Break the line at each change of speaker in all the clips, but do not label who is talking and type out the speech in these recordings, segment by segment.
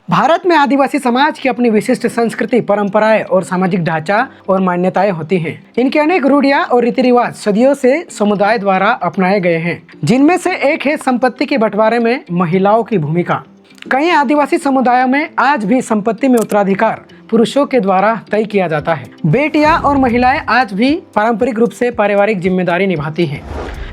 भारत में आदिवासी समाज की अपनी विशिष्ट संस्कृति, परंपराएं और सामाजिक ढांचा और मान्यताएं होती हैं। इनके अनेक रूढ़ियां और रीति रिवाज सदियों से समुदाय द्वारा अपनाए गए हैं, जिनमें से एक है संपत्ति के बंटवारे में महिलाओं की भूमिका। कई आदिवासी समुदायों में आज भी संपत्ति में उत्तराधिकार पुरुषों के द्वारा तय किया जाता है। बेटियां और महिलाएं आज भी पारंपरिक रूप से पारिवारिक जिम्मेदारी निभाती हैं,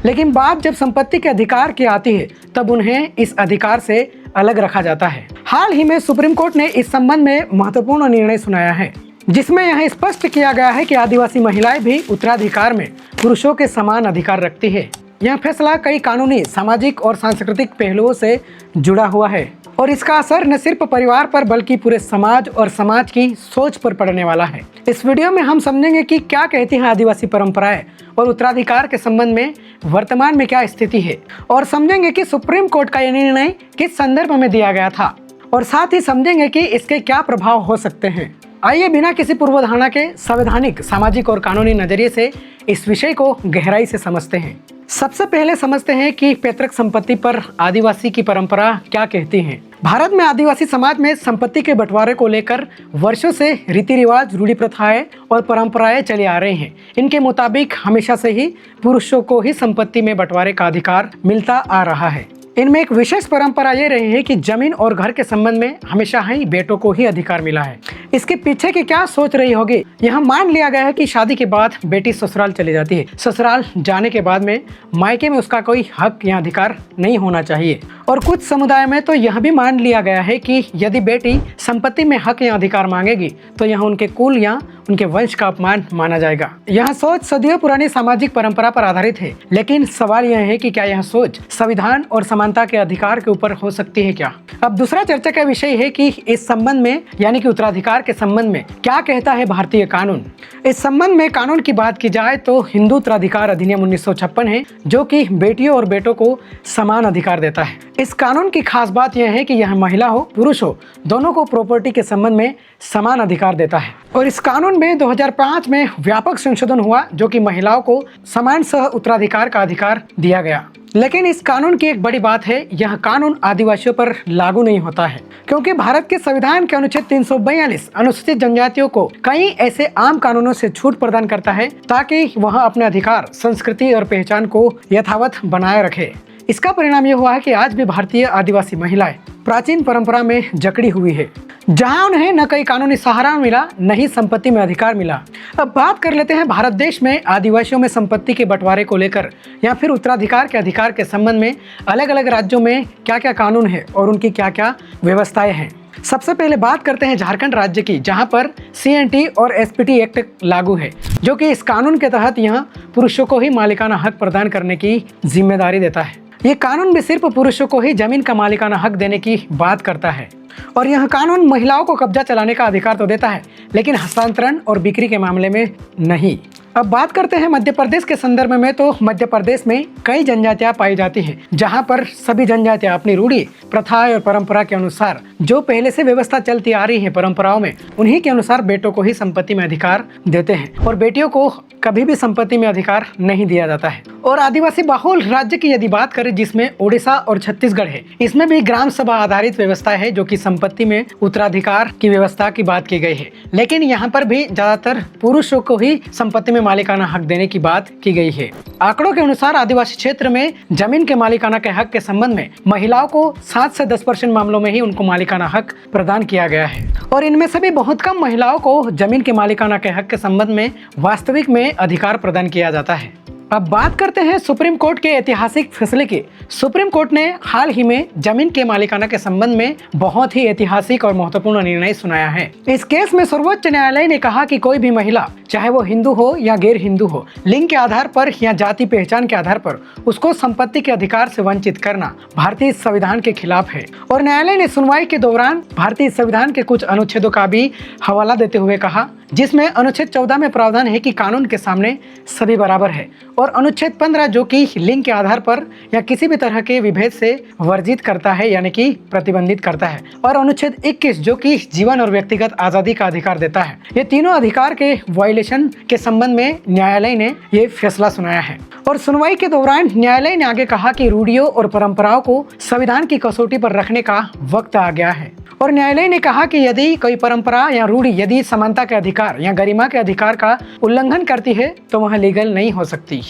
लेकिन बात जब संपत्ति के अधिकार की आती है तब उन्हें इस अधिकार से अलग रखा जाता है। हाल ही में सुप्रीम कोर्ट ने इस संबंध में महत्वपूर्ण निर्णय सुनाया है, जिसमें यह स्पष्ट किया गया है कि आदिवासी महिलाएं भी उत्तराधिकार में पुरुषों के समान अधिकार रखती है। यह फैसला कई कानूनी, सामाजिक और सांस्कृतिक पहलुओं से जुड़ा हुआ है और इसका असर न सिर्फ परिवार पर बल्कि पूरे समाज और समाज की सोच पर पड़ने वाला है। इस वीडियो में हम समझेंगे कि क्या कहती हैं आदिवासी परंपराएं और उत्तराधिकार के संबंध में वर्तमान में क्या स्थिति है, और समझेंगे कि सुप्रीम कोर्ट का यह निर्णय किस संदर्भ में दिया गया था, और साथ ही समझेंगे कि इसके क्या प्रभाव हो सकते हैं। आइए बिना किसी पूर्वधारणा के संवैधानिक, सामाजिक और कानूनी नजरिए से इस विषय को गहराई से समझते हैं। सबसे पहले समझते हैं कि पैतृक संपत्ति पर आदिवासी की परंपरा क्या कहती है। भारत में आदिवासी समाज में संपत्ति के बंटवारे को लेकर वर्षों से रीति रिवाज, रूढ़ी प्रथाएं और परंपराएं चली आ रही हैं। इनके मुताबिक हमेशा से ही पुरुषों को ही संपत्ति में बंटवारे का अधिकार मिलता आ रहा है। इनमें एक विशेष परंपरा ये रही है कि जमीन और घर के संबंध में हमेशा ही बेटों को ही अधिकार मिला है। इसके पीछे की क्या सोच रही होगी? यह मान लिया गया है कि शादी के बाद बेटी ससुराल चली जाती है। ससुराल जाने के बाद में मायके में उसका कोई हक या अधिकार नहीं होना चाहिए, और कुछ समुदाय में तो यह भी मान लिया गया है कि यदि बेटी संपत्ति में हक या अधिकार मांगेगी तो यह उनके कुल या उनके वंश का अपमान माना जाएगा। यह सोच सदियों पुरानी सामाजिक परंपरा पर आधारित है, लेकिन सवाल यह है कि क्या यह सोच संविधान और समानता के अधिकार के ऊपर हो सकती है क्या? अब दूसरा चर्चा का विषय है कि इस संबंध में, यानी कि उत्तराधिकार के संबंध में क्या कहता है भारतीय कानून। इस संबंध में कानून की बात की जाए तो हिंदू उत्तराधिकार अधिनियम 1956 है, जो कि बेटियों और बेटों को समान अधिकार देता है। इस कानून की खास बात यह है कि यह महिला हो पुरुष हो, दोनों को प्रॉपर्टी के संबंध में समान अधिकार देता है। और इस कानून में 2005 में व्यापक संशोधन हुआ, जो कि महिलाओं को समान सह उत्तराधिकार का अधिकार दिया गया। लेकिन इस कानून की एक बड़ी बात है, यह कानून आदिवासियों पर लागू नहीं होता है, क्योंकि भारत के संविधान के अनुच्छेद 342 अनुसूचित जनजातियों को कई ऐसे आम कानूनों से छूट प्रदान करता है ताकि वह अपने अधिकार, संस्कृति और पहचान को यथावत बनाए रखे। इसका परिणाम यह हुआ है कि आज भी भारतीय आदिवासी महिलाएं प्राचीन परंपरा में जकड़ी हुई है, जहां उन्हें न कई कानूनी सहारा मिला, न ही संपत्ति में अधिकार मिला। अब बात कर लेते हैं भारत देश में आदिवासियों में संपत्ति के बंटवारे को लेकर या फिर उत्तराधिकार के अधिकार के संबंध में अलग अलग राज्यों में क्या क्या कानून है और उनकी क्या क्या व्यवस्थाएं हैं। सबसे पहले बात करते हैं झारखंड राज्य की, जहां पर CNT और SPT एक्ट लागू है, जो कि इस कानून के तहत यहाँ पुरुषों को ही मालिकाना हक प्रदान करने की जिम्मेदारी देता है। ये कानून भी सिर्फ पुरुषों को ही जमीन का मालिकाना हक देने की बात करता है, और यह कानून महिलाओं को कब्जा चलाने का अधिकार तो देता है, लेकिन हस्तांतरण और बिक्री के मामले में नहीं। अब बात करते हैं मध्य प्रदेश के संदर्भ में, तो मध्य प्रदेश में कई जनजातियां पाई जाती हैं, जहां पर सभी जनजातियां अपनी रूढ़ी, प्रथा और परंपरा के अनुसार जो पहले से व्यवस्था चलती आ रही है परंपराओं में, उन्हीं के अनुसार बेटों को ही संपत्ति में अधिकार देते हैं और बेटियों को कभी भी संपत्ति में अधिकार नहीं दिया जाता है। और आदिवासी बहुल राज्य की यदि बात करें, जिसमें ओडिशा और छत्तीसगढ़ है, इसमें भी ग्राम सभा आधारित व्यवस्था है, जो कि संपत्ति में उत्तराधिकार की व्यवस्था की बात की गई है। लेकिन यहाँ पर भी ज्यादातर पुरुषों को ही संपत्ति में मालिकाना हक देने की बात की गई है। आंकड़ों के अनुसार आदिवासी क्षेत्र में जमीन के मालिकाना के हक के संबंध में महिलाओं को 7 से 10% मामलों में ही उनको मालिकाना हक प्रदान किया गया है, और इनमें से भी बहुत कम महिलाओं को जमीन के मालिकाना के हक के संबंध में वास्तविक में अधिकार प्रदान किया जाता है। अब बात करते हैं सुप्रीम कोर्ट के ऐतिहासिक फैसले की। सुप्रीम कोर्ट ने हाल ही में जमीन के मालिकाना के संबंध में बहुत ही ऐतिहासिक और महत्वपूर्ण निर्णय सुनाया है। इस केस में सर्वोच्च न्यायालय ने कहा कि कोई भी महिला, चाहे वो हिंदू हो या गैर हिंदू हो, लिंग के आधार पर या जाति पहचान के आधार पर उसको संपत्ति के अधिकार से वंचित करना भारतीय संविधान के खिलाफ है। और न्यायालय ने सुनवाई के दौरान भारतीय संविधान के कुछ अनुच्छेदों का भी हवाला देते हुए कहा, जिसमें अनुच्छेद 14 में प्रावधान है कि कानून के सामने सभी बराबर है, और अनुच्छेद 15 जो कि लिंग के आधार पर या किसी भी तरह के विभेद से वर्जित करता है, यानी कि प्रतिबंधित करता है, और अनुच्छेद 21 जो कि जीवन और व्यक्तिगत आजादी का अधिकार देता है। ये तीनों अधिकार के वायलेशन के संबंध में न्यायालय ने ये फैसला सुनाया है। और सुनवाई के दौरान न्यायालय ने आगे कहा कि रूढ़ियों और परंपराओं को संविधान की कसौटी पर रखने का वक्त आ गया है और न्यायालय ने कहा कि यदि कोई परंपरा या रूढ़ी यदि समानता के अधिकार या गरिमा के अधिकार का उल्लंघन करती है तो वह लीगल नहीं हो सकती।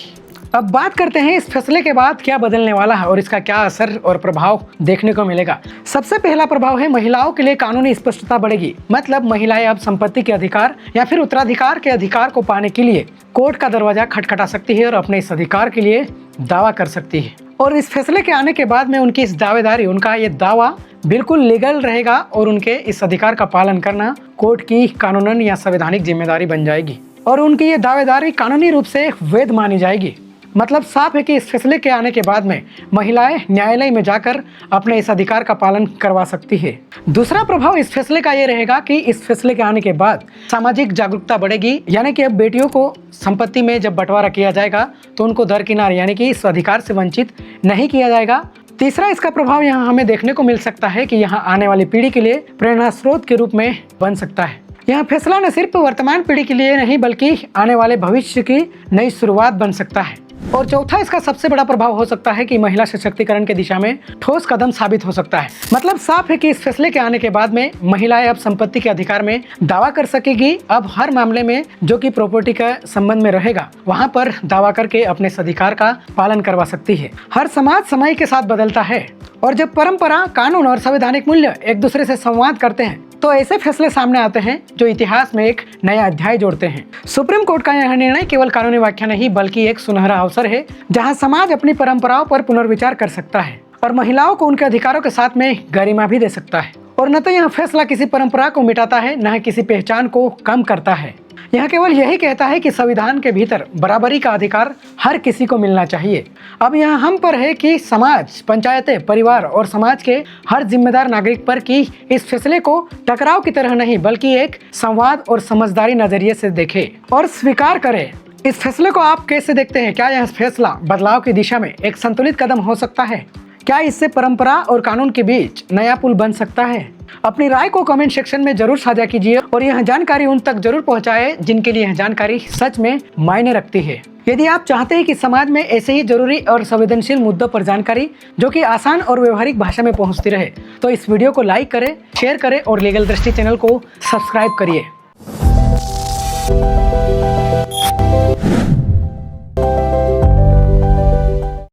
अब बात करते हैं इस फैसले के बाद क्या बदलने वाला है और इसका क्या असर और प्रभाव देखने को मिलेगा। सबसे पहला प्रभाव है महिलाओं के लिए कानूनी स्पष्टता बढ़ेगी। मतलब महिलाएं अब संपत्ति के अधिकार या फिर उत्तराधिकार के अधिकार को पाने के लिए कोर्ट का दरवाजा खटखटा सकती है और अपने इस अधिकार के लिए दावा कर सकती है। और इस फैसले के आने के बाद में उनकी इस दावेदारी, उनका ये दावा बिल्कुल लीगल रहेगा और उनके इस अधिकार का पालन करना कोर्ट की कानूनन या संवैधानिक जिम्मेदारी बन जाएगी और उनकी ये दावेदारी कानूनी रूप से वैध मानी जाएगी। मतलब साफ है कि इस फैसले के आने के बाद में महिलाएं न्यायालय में जाकर अपने इस अधिकार का पालन करवा सकती है। दूसरा प्रभाव इस फैसले का ये रहेगा कि इस फैसले के आने के बाद सामाजिक जागरूकता बढ़ेगी, यानी कि अब बेटियों को संपत्ति में जब बंटवारा किया जाएगा तो उनको दरकिनार यानी कि इस अधिकार से वंचित नहीं किया जाएगा। तीसरा इसका प्रभाव यहाँ हमें देखने को मिल सकता है कि यहाँ आने वाली पीढ़ी के लिए प्रेरणा स्रोत के रूप में बन सकता है। यह फैसला न सिर्फ वर्तमान पीढ़ी के लिए नहीं बल्कि आने वाले भविष्य की नई शुरुआत बन सकता है। और चौथा इसका सबसे बड़ा प्रभाव हो सकता है कि महिला सशक्तिकरण की दिशा में ठोस कदम साबित हो सकता है। मतलब साफ है कि इस फैसले के आने के बाद में महिलाएं अब संपत्ति के अधिकार में दावा कर सकेगी। अब हर मामले में जो कि प्रॉपर्टी का संबंध में रहेगा वहां पर दावा करके अपने इस अधिकार का पालन करवा सकती है। हर समाज समय के साथ बदलता है और जब परंपरा, कानून और संवैधानिक मूल्य एक दूसरे से संवाद करते हैं तो ऐसे फैसले सामने आते हैं जो इतिहास में एक नया अध्याय जोड़ते हैं। सुप्रीम कोर्ट का यह निर्णय केवल कानूनी व्याख्या नहीं बल्कि एक सुनहरा अवसर है जहां समाज अपनी परंपराओं पर पुनर्विचार कर सकता है और महिलाओं को उनके अधिकारों के साथ में गरिमा भी दे सकता है। और न तो यह फैसला किसी परंपरा को मिटाता है, न किसी पहचान को कम करता है। यह केवल यही कहता है कि संविधान के भीतर बराबरी का अधिकार हर किसी को मिलना चाहिए। अब यह हम पर है कि समाज, पंचायतें, परिवार और समाज के हर जिम्मेदार नागरिक पर कि इस फैसले को टकराव की तरह नहीं बल्कि एक संवाद और समझदारी नजरिए से देखे और स्वीकार करे। इस फैसले को आप कैसे देखते हैं? क्या यह फैसला बदलाव की दिशा में एक संतुलित कदम हो सकता है? क्या इससे परंपरा और कानून के बीच नया पुल बन सकता है? अपनी राय को कमेंट सेक्शन में जरूर साझा कीजिए और यह जानकारी उन तक जरूर पहुंचाएं जिनके लिए यह जानकारी सच में मायने रखती है। यदि आप चाहते हैं कि समाज में ऐसे ही जरूरी और संवेदनशील मुद्दों पर जानकारी जो कि आसान और व्यवहारिक भाषा में पहुंचती रहे तो इस वीडियो को लाइक करें, शेयर करें और लीगल दृष्टि चैनल को सब्सक्राइब करिए।